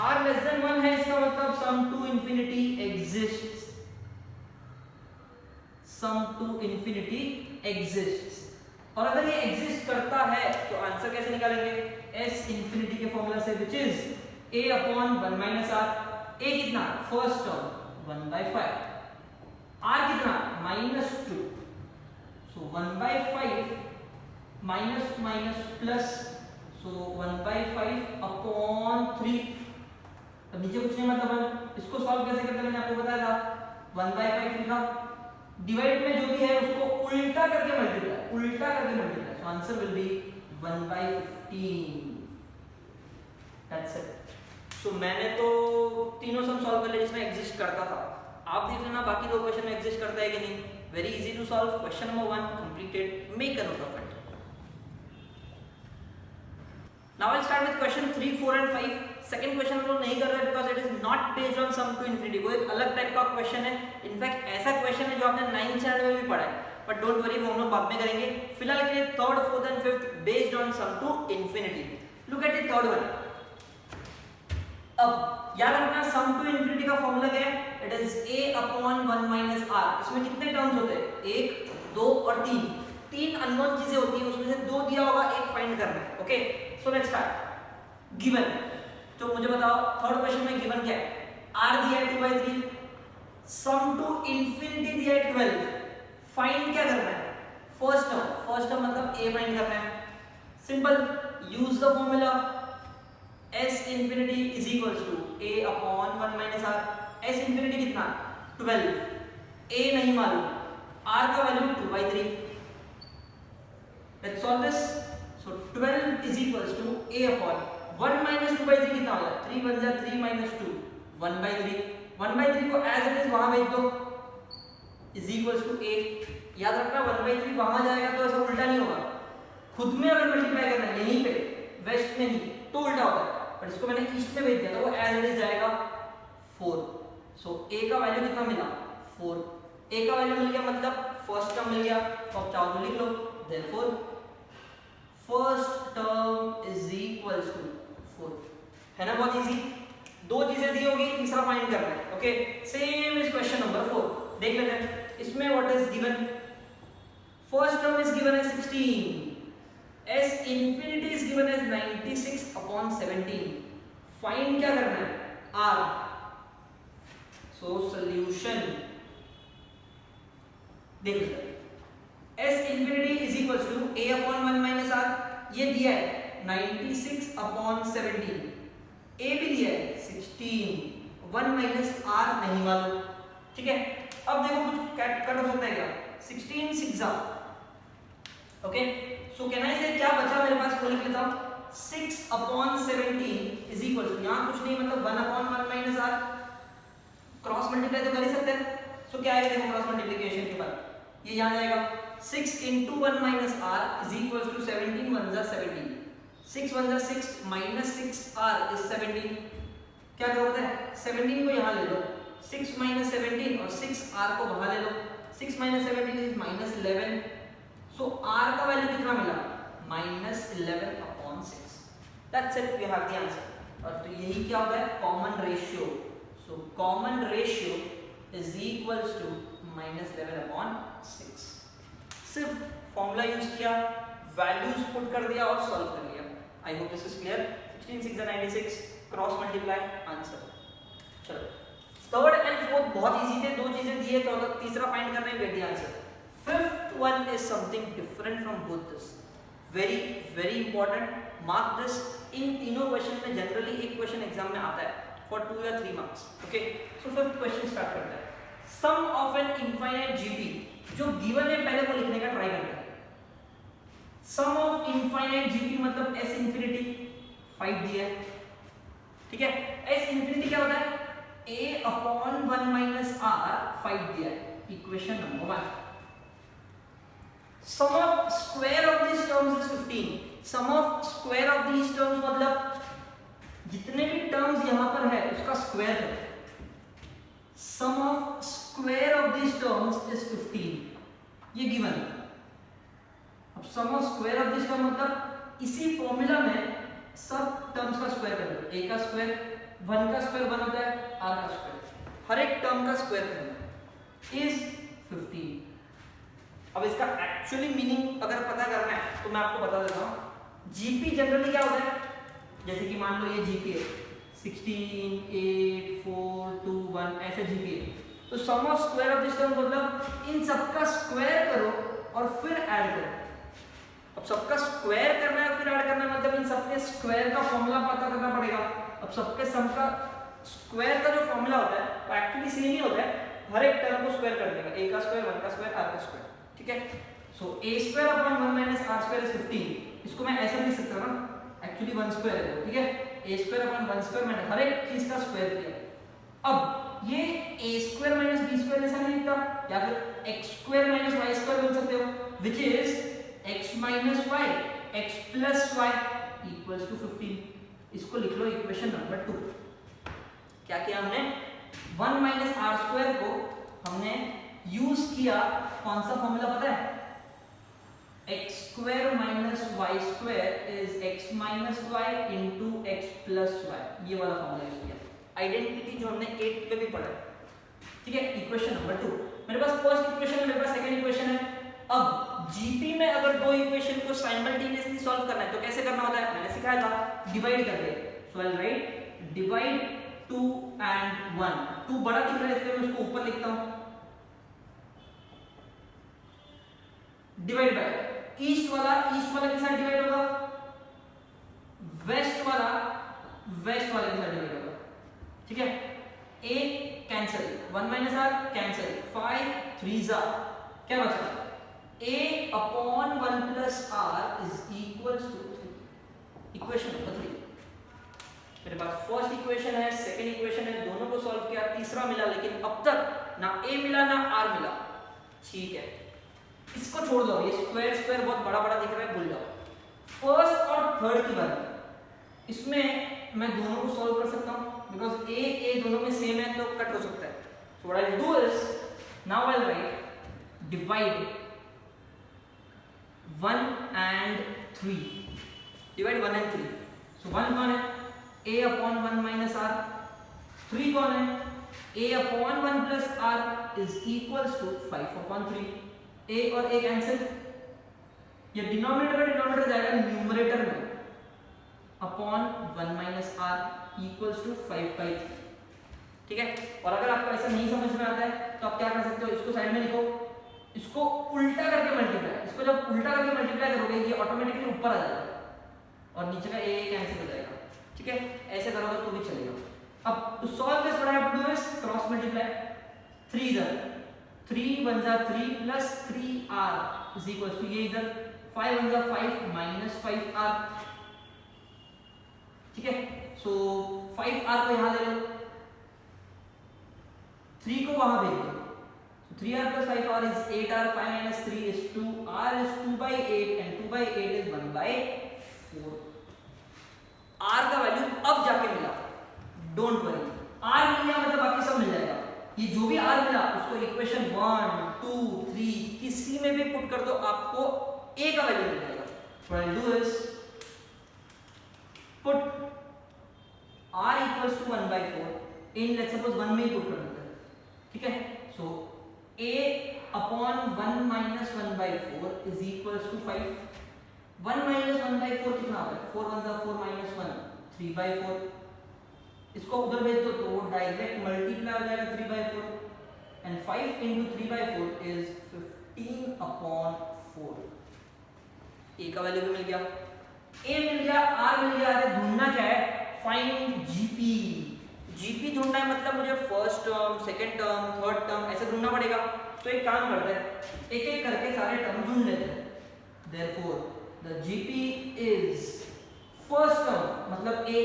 r लेस देन 1 है, इसका मतलब sum to infinity exists, sum to infinity exists. और अगर ये एग्जिस्ट करता है तो आंसर कैसे निकालेंगे, s इंफिनिटी के फॉर्मूला से, which is a/1 - r। a कितना, फर्स्ट टर्म 1/5, r कितना -2, सो 1/5 माइनस प्लस, सो 1/5/3। अब नीचे कुछ नहीं मतलब, इसको सॉल्व कैसे करते हैं मैंने आपको बताया था, 1/5 लिखा, डिवाइड में जो भी है उसको उल्टा करके मल्टीप्लाई, उल्टा करके multiply, so answer will be 1/15। That's it. So मैंने तो तीनों सम सॉल्व कर लिए जिसमें एग्जिस्ट करता था, आप देख लेना बाकी दो क्वेश्चन में एग्जिस्ट करता है कि नहीं। Very easy to solve. Question number 1 completed, make a note of it. Now I start with question 3 4 and 5। Second question हम लोग नहीं कर रहे because it is not based on sum to infinity, वो एक अलग टाइप का क्वेश्चन है। इनफैक्ट ऐसा क्वेश्चन है जो आपने 9th स्टैंडर्ड में भी पढ़ा है, बट डोंट वरी वो हम लोग बाद में करेंगे। फिलहाल के लिए third fourth and fifth based on sum to infinity. Look at the third one. अब याद रखना सम टू इंफिनिटी का फॉर्मूला क्या है, इट इज a/1 - r। इसमें कितने टर्म्स होते हैं, 1 2 और 3। 3 अननोन चीजें होती हैं, उसमें से 2 दिया होगा, 1 फाइंड करना है, okay. So let's start. Given, तो मुझे बताओ थर्ड क्वेश्चन में गिवन क्या है, r दिया है 2/3, सम टू इंफिनिटी दिया है 12, फाइंड क्या करना है, फर्स्ट टर्म मतलब a फाइंड करना है। Simple, use the formula s infinity is equals to a/1 - r। s infinity कितना 12, a नहीं मालूम, r का value 2/3। Let's solve this. So 12 is equals to a/1 - 2/3 कितना हो जाए, 3 1 जा 3 - 2 1/3। 1/3 को एज इट इज वहां भेज दो, इज इक्वल्स टू a। याद रखना 1/3 वहां जाएगा तो ऐसा उल्टा नहीं होगा, खुद में अगर मल्टीप्लाई करना है यहीं पे वेस्ट में ही तो उल्टा होगा, पर इसको मैंने ईस्ट में भेज दिया तो वो एज इट इज जाएगा 4। सो a का वैल्यू कितना मिला 4। a का वैल्यू मिल गया मतलब फर्स्ट टर्म मिल गया, तो आप चाहो तो लिख लो, therefore first term is equals to 4। है ना, बहुत इजी। दो चीजें दी होगी, तीसरा फाइंड करना है, okay. Same is question number 4। देख लेते हैं इसमें what is given. First term is given as 16, s infinity is given as 96/17। Find क्या करना है, r। सो सॉल्यूशन देख लो, s infinity is equals to a/1 - r, ये दिया है 96/17, a भी दिया है 16, 1 - r नहीं मालूम, ठीक है, अब देखो कुछ कट हो सकता है क्या, 16 6 ओके, सो कैन आई से क्या बचा मेरे पास, वो लिख लेता हूं 6/17 इज इक्वल टू, यहां कुछ नहीं मतलब 1/1 माइनस r, क्रॉस मल्टीप्लाई तो कर ही सकते हैं, सो क्या आएगा देखो क्रॉस मल्टीप्लिकेशन के बाद ये यहां जाएगा 6 into 1 minus r is equals to 17 1 जा 17, 6 1 जा 6 minus 6r is 17, क्या करोगे 17 को यहाँ ले लो, 6 minus 17 और 6r को वहाँ ले लो, 6 minus 17 is minus 11, so r का वैल्यू कितना मिला minus 11/6, that's it, we have the answer। और तो यही क्या होता है common ratio, so common ratio is equals to minus 11/6, सिर्फ फॉर्मूला यूज किया, वैल्यूज पुट कर दिया और सॉल्व कर लिया। I hope this is clear. 16 6 96 cross multiply answer. चलो थर्ड एंड फोर्थ बहुत इजी थे, दो चीजें दी है, तो तीसरा फाइंड करना है, get the answer. Fifth one is something different from both this, very very important, mark this. इन तीनों क्वेश्चन में जनरली एक क्वेश्चन एग्जाम में आता है फॉर 2 या 3 marks. Okay, so fifth question start करते हैं। सम ऑफ एन इनफाइनाइट जीपी, जो गिवन है पहले वो लिखने का ट्राई करते हैं। सम ऑफ इनफाइनाइट जीपी मतलब s इंफिनिटी 5 दिया है, ठीक है। s इंफिनिटी क्या होता है a/1 minus r 5 दिया है, equation number 1। Sum of square of this terms is 15। Sum of square of this terms मतलब जितने भी टर्म्स यहां पर है उसका स्क्वायर है। Sum of square of this terms is 15, ये गिवन है। अब sum of square of this term मतलब इसी फॉर्मूला में सब टर्म्स का स्क्वायर कर लो, a का स्क्वायर 1 का स्क्वायर 1 होता है, r का स्क्वायर, हर एक टर्म का स्क्वायर करना इज 15। अब इसका एक्चुअली मीनिंग अगर पता करना है तो मैं आपको बता देता हूं। जीपी जनरली क्या होता है, जैसे कि मान लो ये जीपी है 16 8 4 2 1 ऐसे जीपी है, तो sum of square of this term मतलब इन सबका स्क्वायर करो और फिर ऐड करो। अब सबका स्क्वायर करना है फिर ऐड करना है मतलब इन सबके स्क्वायर का फॉर्मूला पता करना पड़ेगा। अब सबके सम का स्क्वायर का जो फॉर्मूला होता है वो एक्चुअली सेम ही होता है, हर एक टर्म को स्क्वायर कर देगा, a का स्क्वायर 1 का स्क्वायर r का स्क्वायर, ठीक है। सो a² 1 - r² is 15, इसको मैं ऐसा लिख सकता हूं ना, एक्चुअली 1 स्क्वायर है, ठीक है। a² 1 स्क्वायर मैंने हर एक चीज का स्क्वायर किया। अब ये a² - b² ऐसा नहीं लिखता, या फिर x² - y² बोल सकते हो, which is x - y x + y equals to 15। इसको लिख लो इक्वेशन नंबर 2। क्या किया हमने 1 - r² को हमने यूज किया, कौन सा फॉर्मूला पता है, x² - y² is x - y into x + y, ये वाला फॉर्मूला यूज किया। आइडेंटिटी जो हमने 8 में भी पढ़ा, ठीक है। इक्वेशन नंबर 2, मेरे पास फर्स्ट इक्वेशन है, मेरे पास सेकंड इक्वेशन है। अब जीपी में अगर दो इक्वेशन को साइमल्टेनियसली सॉल्व करना है तो कैसे करना होता है, मैंने सिखाया था, डिवाइड करके। सो आई राइट डिवाइड 2 and 1, 2 बड़ा दिख रहा है इसलिए मैं उसको ऊपर लिखता हूं, डिवाइड बाय ईस्ट वाला के साथ डिवाइड होगा, वेस्ट वाला के साथ डिवाइड होगा, ठीक है। a कैंसिल, 1 - r कैंसिल, 5 3 जा, क्या बचा a/1 + r is equals to 3, equation number 3। मेरे पास फर्स्ट इक्वेशन है, सेकंड इक्वेशन है, दोनों को सॉल्व किया, तीसरा मिला, लेकिन अब तक ना a मिला ना r मिला, ठीक है। इसको छोड़ दो, ये स्क्वायर बहुत बड़ा दिख रहा है, भूल जाओ। फर्स्ट और थर्ड की बात, इसमें मैं दोनों को सॉल्व कर सकता हूं बिकॉज a दोनों में सेम है तो कट हो सकता है। So what I do is now I right divide 1 and 3, divide 1 and 3। सो 1 कौन है a/1 - r, 3 कौन है a/1 + r is equals to 5/3। a और a कैंसिल, ये डिनोमिनेटर जाएगा न्यूमरेटर में, अपॉन 1 - r equals to 5/3, ठीक है। और अगर आपको ऐसा नहीं समझ में आता है तो आप क्या कर सकते हो, इसको साइड में लिखो, इसको उल्टा करके मल्टीप्लाई, इसको जब उल्टा करके मल्टीप्लाई करोगे ये ऑटोमेटिकली ऊपर आ जाएगा और नीचे का a कैंसिल हो जाएगा, ठीक है। ऐसे करोगे तो भी चलेगा। अब to solve this what I have to do is cross multiply, 3 इधर, 3 1 जा 3 plus 3r is equal to ये इधर 5 1 जा 5 माइनस 5r, ठीक है। सो 5r को यहां ले लो, 3 को वहां भेज दो, 3r plus 5r is 8r, 5 minus 3 is 2, r is 2 by 8 and 2 by 8 is 1 by 4। r का वैल्यू अब जाके मिला, डोंट वरी, r मिल गया मतलब बाकी सब मिल जाएगा। ये जो भी r मिला उसको इक्वेशन 1 2 3 किसी में भी पुट कर दो, आपको a का वैल्यू मिल जाएगा। What I'll do is put r equals to 1 by 4 in, let's suppose 1 में ही पुट कर देते हैं, ठीक है। सो a upon 1 minus 1 by 4 is equals to 5। 1 minus 1 by 4 कितना होगा, 4 1 जा 4 minus 1 3 by 4, इसको उधर भेज दो तो वो डायरेक्ट मल्टीप्लाई हो जाएगा 3 by 4 and 5 into 3 by 4 is 15 upon 4। a का वैल्यू भी मिल गया, a मिल गया, r मिल गया। अरे ढूंढना क्या है, फाइंड gp। जीपी ढूंढना है मतलब मुझे first term, second term, third term ऐसे ढूंढना पड़ेगा। तो एक काम करते हैं, एक एक करके सारे टर्म ढूंढ लेते हैं। Therefore the GP is first term मतलब a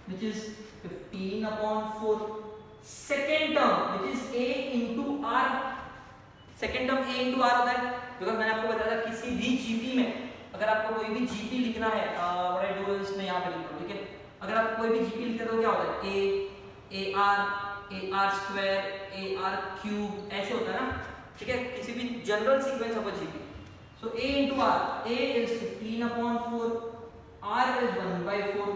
which is 15 upon 4, second term which is a into r, second term a into r होता है। बिकॉज़ मैंने आपको बताया था किसी भी जीपी में अगर आपको कोई भी जीपी लिखना है, व्हाट आई डू इज मैं यहां पे लिखता हूं, ठीक है। अगर आप कोई भी जीपी लिखते हो तो क्या होता है, ar स्क्वायर, ar क्यूब ऐसे होता है ना, ठीक है। किसी भी general sequence of a GP. So a into r, a is 15 upon 4, r is 1 by 4,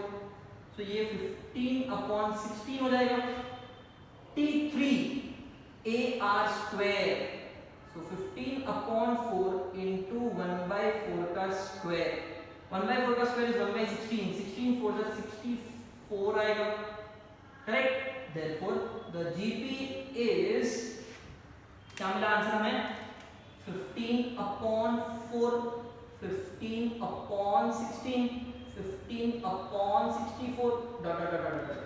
सो ये 15 upon 16 हो जाएगा। t3 ar square, so 15 upon 4 into 1 by 4 का स्क्वायर, 1 by 4 का स्क्वायर इज 1 by 16, 16 4 जा 64 आएगा, correct. Therefore the GP is, क्या मिला answer हमें, 15 upon 4, 15 upon 16, 15 upon 64 dot dot dot dot.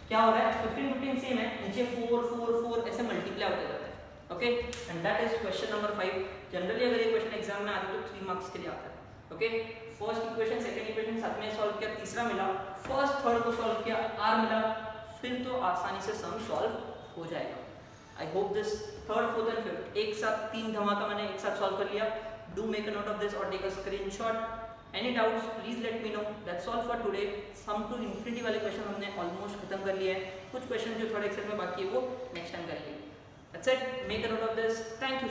क्या हो रहा है, 15 15 सेम है, नीचे 4 4 4 ऐसे मल्टीप्लाई होते जाते हैं, okay. And that is question number 5। Generally अगर ये क्वेश्चन एग्जाम में आता है तो 3 मार्क्स के लिए आता है, okay. First equation, second equation साथ में सॉल्व किया, तीसरा मिला, फर्स्ट थर्ड को सॉल्व किया, r मिला, फिर तो आसानी से सम सॉल्व हो जाएगा। I hope this third fourth and fifth एक साथ 3 धमाका मैंने एक साथ सॉल्व कर लिया। Do make a note of this और take a screenshot. Any doubts please let me know. That's all for today. Sum to infinity वाले क्वेश्चन हमने ऑलमोस्ट खत्म कर लिए हैं, कुछ क्वेश्चन जो थोड़े एक्सेल में बाकी है वो नेक्स्ट टाइम करेंगे। That's it, make a note of this. Thank you.